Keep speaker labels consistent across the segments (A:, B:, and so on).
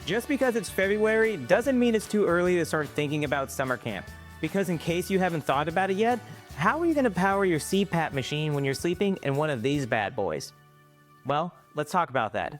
A: Just because it's February doesn't mean it's too early to start thinking about summer camp. Because in case you haven't thought about it yet, how are you going to power your CPAP machine when you're sleeping in one of these bad boys? Well, let's talk about that.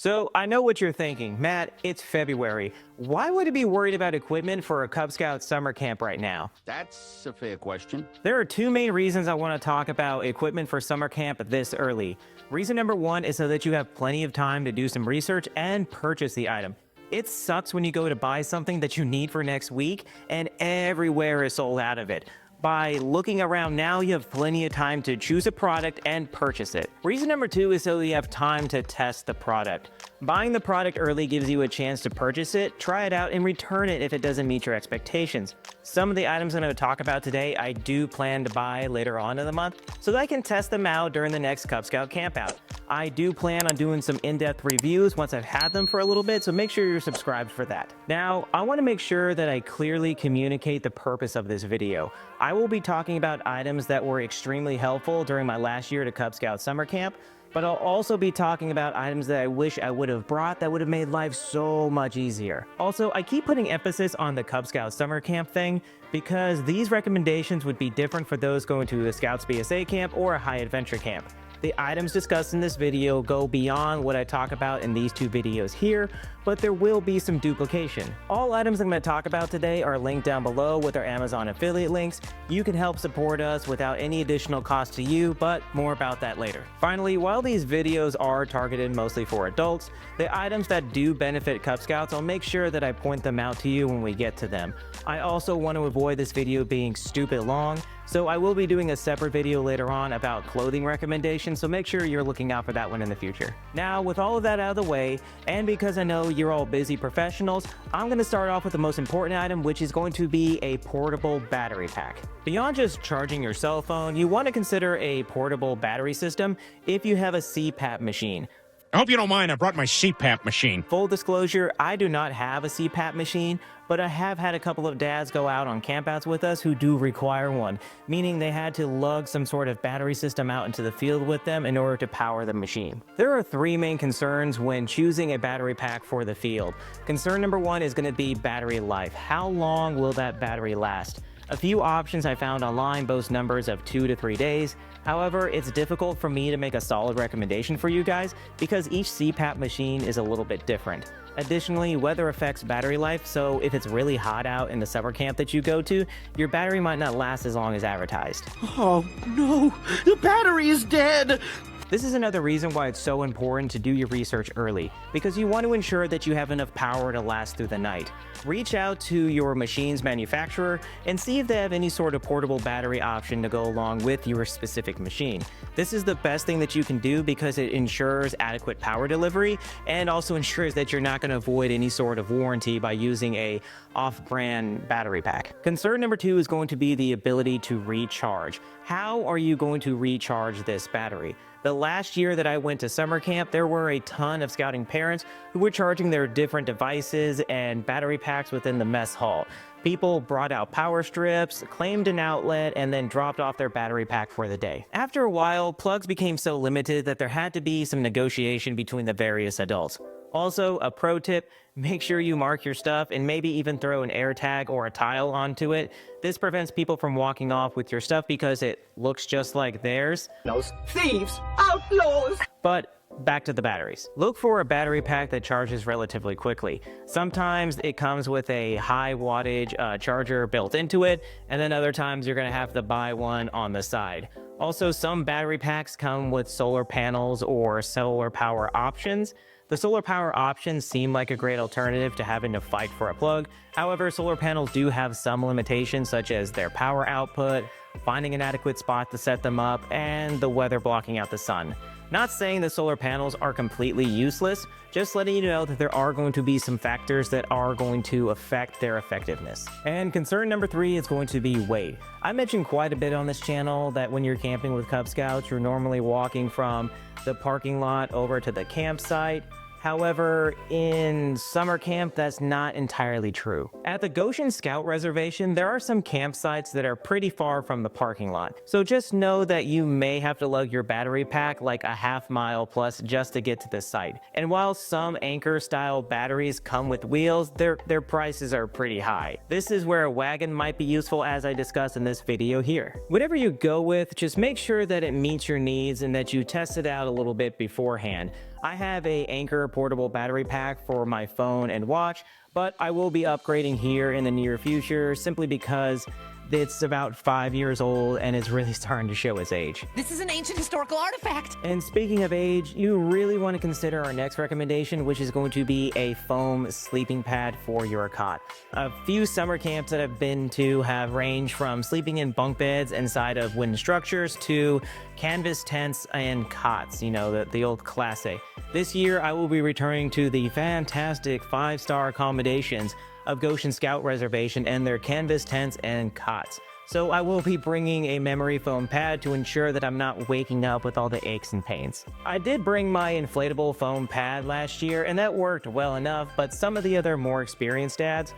A: So, I know what you're thinking, Matt, it's February. Why would I be worried about equipment for a Cub Scout summer camp right now?
B: That's a fair question.
A: There are two main reasons I want to talk about equipment for summer camp this early. Reason number one is so that you have plenty of time to do some research and purchase the item. It sucks when you go to buy something that you need for next week and everywhere is sold out of it. By looking around now, you have plenty of time to choose a product and purchase it. Reason number two is so you have time to test the product. Buying the product early gives you a chance to purchase it, try it out, and return it if it doesn't meet your expectations. Some of the items I'm going to talk about today, I do plan to buy later on in the month, so that I can test them out during the next Cub Scout campout. I do plan on doing some in-depth reviews once I've had them for a little bit, so make sure you're subscribed for that. Now, I want to make sure that I clearly communicate the purpose of this video. I will be talking about items that were extremely helpful during my last year to Cub Scout Summer Camp, but I'll also be talking about items that I wish I would have brought that would have made life so much easier. Also, I keep putting emphasis on the Cub Scout Summer Camp thing because these recommendations would be different for those going to a Scouts BSA camp or a high adventure camp. The items discussed in this video go beyond what I talk about in these two videos here, but there will be some duplication. All items I'm going to talk about today are linked down below with our Amazon affiliate links. You can help support us without any additional cost to you, but more about that later. Finally, while these videos are targeted mostly for adults, the items that do benefit Cub Scouts, I'll make sure that I point them out to you when we get to them. I also want to avoid this video being stupid long, so I will be doing a separate video later on about clothing recommendations, so make sure you're looking out for that one in the future. Now, with all of that out of the way, and because I know you're all busy professionals, I'm going to start off with the most important item, which is going to be a portable battery pack. Beyond just charging your cell phone, you want to consider a portable battery system if you have a CPAP machine.
C: I hope you don't mind, I brought my CPAP machine.
A: Full disclosure, I do not have a CPAP machine, but I have had a couple of dads go out on campouts with us who do require one, meaning they had to lug some sort of battery system out into the field with them in order to power the machine. There are three main concerns when choosing a battery pack for the field. Concern number one is going to be battery life. How long will that battery last? A few options I found online boast numbers of 2 to 3 days. However, it's difficult for me to make a solid recommendation for you guys because each CPAP machine is a little bit different. Additionally, weather affects battery life, so if it's really hot out in the summer camp that you go to, your battery might not last as long as advertised.
B: Oh, no! The battery is dead!
A: This is another reason why it's so important to do your research early, because you want to ensure that you have enough power to last through the night. Reach out to your machine's manufacturer and see if they have any sort of portable battery option to go along with your specific machine. This is the best thing that you can do because it ensures adequate power delivery and also ensures that you're not going to avoid any sort of warranty by using a off-brand battery pack. Concern number two is going to be the ability to recharge. How are you going to recharge this battery? The last year that I went to summer camp, there were a ton of scouting parents who were charging their different devices and battery packs within the mess hall. People brought out power strips, claimed an outlet, and then dropped off their battery pack for the day. After a while, plugs became so limited that there had to be some negotiation between the various adults. Also, a pro tip, make sure you mark your stuff and maybe even throw an air tag or a tile onto it. This prevents people from walking off with your stuff because it looks just like theirs.
D: Those thieves, outlaws!
A: But back to the batteries. Look for a battery pack that charges relatively quickly. Sometimes it comes with a high wattage charger built into it, and then other times you're going to have to buy one on the side. Also, some battery packs come with solar panels or solar power options. The solar power options seem like a great alternative to having to fight for a plug. However, solar panels do have some limitations such as their power output, finding an adequate spot to set them up, and the weather blocking out the sun. Not saying that solar panels are completely useless, just letting you know that there are going to be some factors that are going to affect their effectiveness. And concern number three is going to be weight. I mentioned quite a bit on this channel that when you're camping with Cub Scouts, you're normally walking from the parking lot over to the campsite. However, in summer camp, that's not entirely true. At the Goshen Scout Reservation, there are some campsites that are pretty far from the parking lot. So just know that you may have to lug your battery pack like a half-mile plus just to get to the site. And while some Anchor-style batteries come with wheels, their prices are pretty high. This is where a wagon might be useful, as I discussed in this video here. Whatever you go with, just make sure that it meets your needs and that you test it out a little bit beforehand. I have a Anchor portable battery pack for my phone and watch, but I will be upgrading here in the near future simply because it's about 5 years old and it's really starting to show its age.
E: This is an ancient historical artifact.
A: And speaking of age, you really want to consider our next recommendation, which is going to be a foam sleeping pad for your cot. A few summer camps that I've been to have ranged from sleeping in bunk beds inside of wooden structures to canvas tents and cots, you know, the old classic. This year, I will be returning to the fantastic 5-star accommodations of Goshen Scout Reservation and their canvas tents and cots. So I will be bringing a memory foam pad to ensure that I'm not waking up with all the aches and pains. I did bring my inflatable foam pad last year and that worked well enough, but some of the other more experienced dads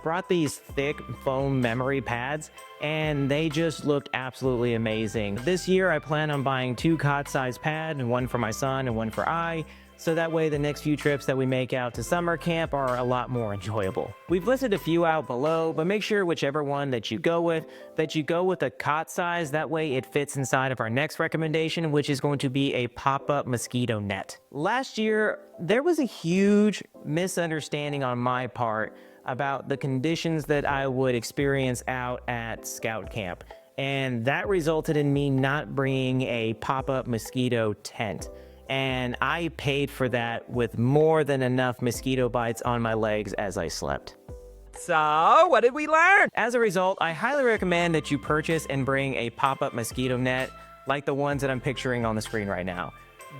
A: brought these thick foam memory pads and they just looked absolutely amazing. This year I plan on buying 2 cot-sized pads, one for my son and one for I, so that way the next few trips that we make out to summer camp are a lot more enjoyable. We've listed a few out below, but make sure whichever one that you go with a cot size, that way it fits inside of our next recommendation, which is going to be a Popup Mosquito Net. Last year, there was a huge misunderstanding on my part about the conditions that I would experience out at scout camp, and that resulted in me not bringing a pop-up mosquito tent. And I paid for that with more than enough mosquito bites on my legs as I slept.
D: So, what did we learn?
A: As a result, I highly recommend that you purchase and bring a pop-up mosquito net like the ones that I'm picturing on the screen right now.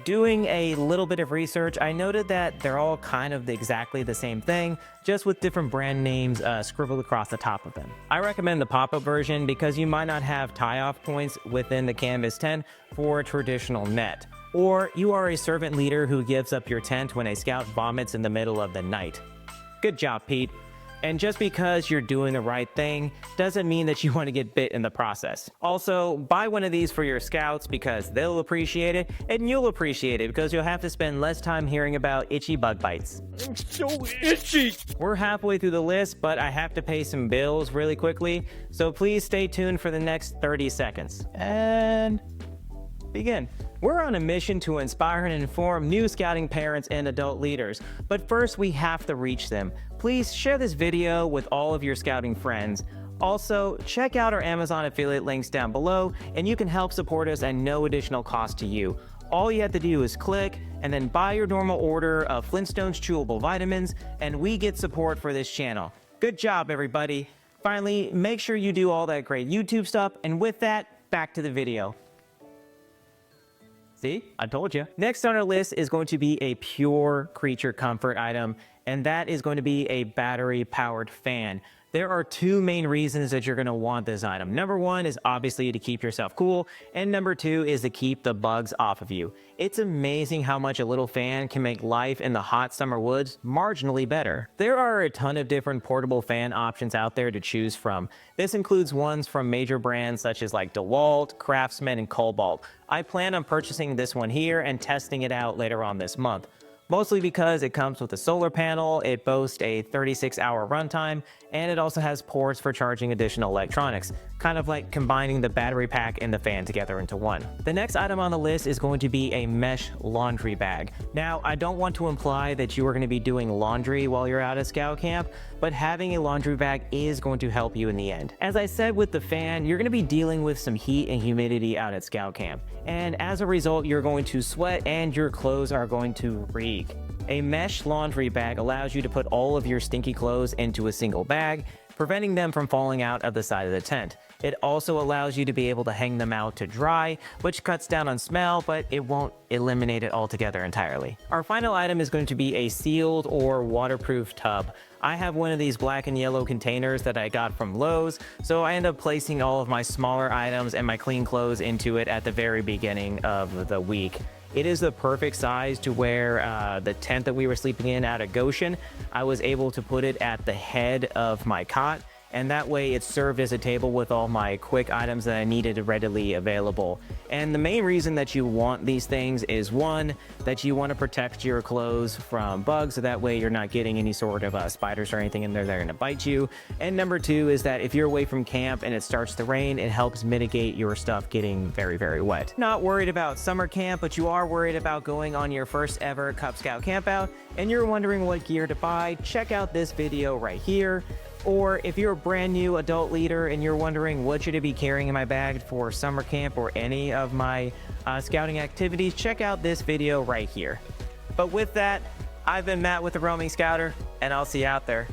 A: Doing a little bit of research, I noted that they're all kind of exactly the same thing, just with different brand names scribbled across the top of them. I recommend the pop-up version because you might not have tie-off points within the canvas tent for a traditional net. Or you are a servant leader who gives up your tent when a scout vomits in the middle of the night. Good job, Pete. And just because you're doing the right thing doesn't mean that you want to get bit in the process. Also, buy one of these for your scouts because they'll appreciate it, and you'll appreciate it because you'll have to spend less time hearing about itchy bug bites.
C: I'm so itchy.
A: We're halfway through the list, but I have to pay some bills really quickly, so please stay tuned for the next 30 seconds. And begin. We're on a mission to inspire and inform new scouting parents and adult leaders, but first we have to reach them. Please share this video with all of your scouting friends. Also, check out our Amazon affiliate links down below, and you can help support us at no additional cost to you. All you have to do is click and then buy your normal order of Flintstones chewable vitamins, and we get support for this channel. Good job, everybody. Finally, make sure you do all that great YouTube stuff, and with that, back to the video. See, I told you. Next on our list is going to be a pure creature comfort item, and that is going to be a battery-powered fan. There are 2 main reasons that you're going to want this item. Number 1 is obviously to keep yourself cool, and number 2 is to keep the bugs off of you. It's amazing how much a little fan can make life in the hot summer woods marginally better. There are a ton of different portable fan options out there to choose from. This includes ones from major brands such as like DeWalt, Craftsman, and Cobalt. I plan on purchasing this one here and testing it out later on this month. Mostly because it comes with a solar panel, it boasts a 36-hour runtime, and it also has ports for charging additional electronics, kind of like combining the battery pack and the fan together into one. The next item on the list is going to be a mesh laundry bag. Now, I don't want to imply that you are going to be doing laundry while you're out at scout camp, but having a laundry bag is going to help you in the end. As I said with the fan, you're going to be dealing with some heat and humidity out at scout camp, and as a result, you're going to sweat and your clothes are going to reek. A mesh laundry bag allows you to put all of your stinky clothes into a single bag, preventing them from falling out of the side of the tent. It also allows you to be able to hang them out to dry, which cuts down on smell, but it won't eliminate it altogether entirely. Our final item is going to be a sealed or waterproof tub. I have one of these black and yellow containers that I got from Lowe's, so I end up placing all of my smaller items and my clean clothes into it at the very beginning of the week. It is the perfect size to where the tent that we were sleeping in out of Goshen, I was able to put it at the head of my cot, and that way it served as a table with all my quick items that I needed readily available. And the main reason that you want these things is, one, that you want to protect your clothes from bugs, so that way you're not getting any sort of spiders or anything in there that are going to bite you. And number two is that if you're away from camp and it starts to rain, it helps mitigate your stuff getting very, very wet. Not worried about summer camp, but you are worried about going on your first ever Cub Scout camp out, and you're wondering what gear to buy, check out this video right here. Or if you're a brand new adult leader and you're wondering what should I be carrying in my bag for summer camp or any of my scouting activities, check out this video right here. But with that, I've been Matt with the Roaming Scouter, and I'll see you out there.